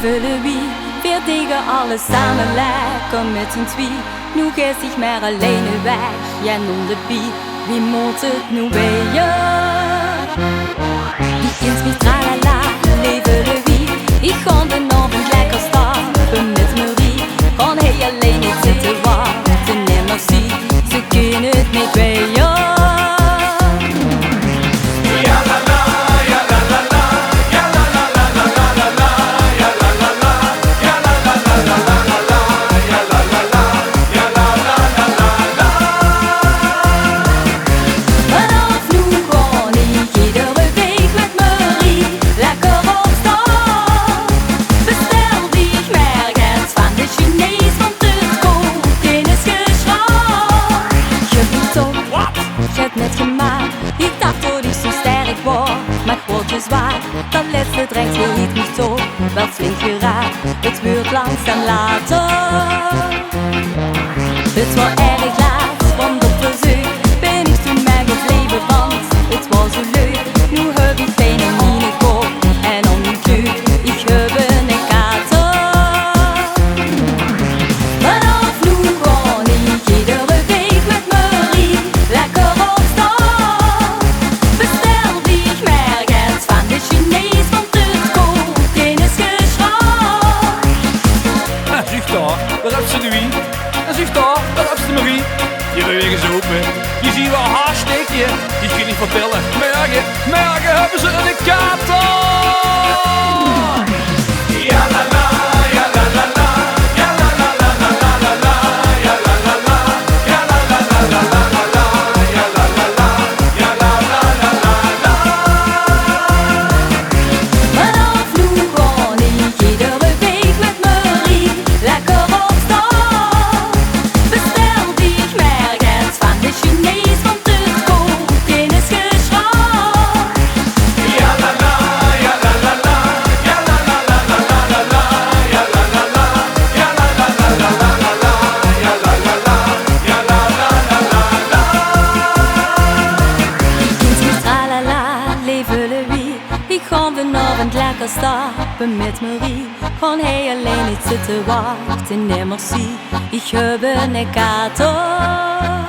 leven Louis, weer tegen alles samen lekker met z'n twee. Nu gaat zich maar alleen weg, jij non de pie. Wie moet het nu bij je? Die ins mich tralala, leven Louis. Ik ga de avond lekker stappen met Marie. Kan hij alleen niet zitten wachten en merci. Ze kunnen het niet bij je. Ik dacht dat ik zo sterk was, maar grootjes waar. Dat laatste drinkt weet niet zo, wel flink geraakt. Het wordt langzaam later. Het was erg laat, want op de zee ben ik toen maar gebleven, want het was zo leuk. Nu heb ik pijn in mijn kop en om mijn kleur, ik heb een kater. Vanaf nu ga ik iedere week met Marie lekker op stap. Daar heb ze Louis. En zeg daar heb ze Marie. Je wil weer eens open. Je ziet wel haar steekje. Die kun je niet vertellen. Morgen hebben ze een kater. Ja la la, ja la la la. Ja la la la la la la la. Ja la la la. Ja la la la la la la la. Ja la la la. Ja la la la la la. Vanaf nu ga ik iedere week met Marie lekker. Ik ga vanavond lekker stappen met Marie. Kan hij alleen niet zitten wachten, nee merci. Ik heb een kater.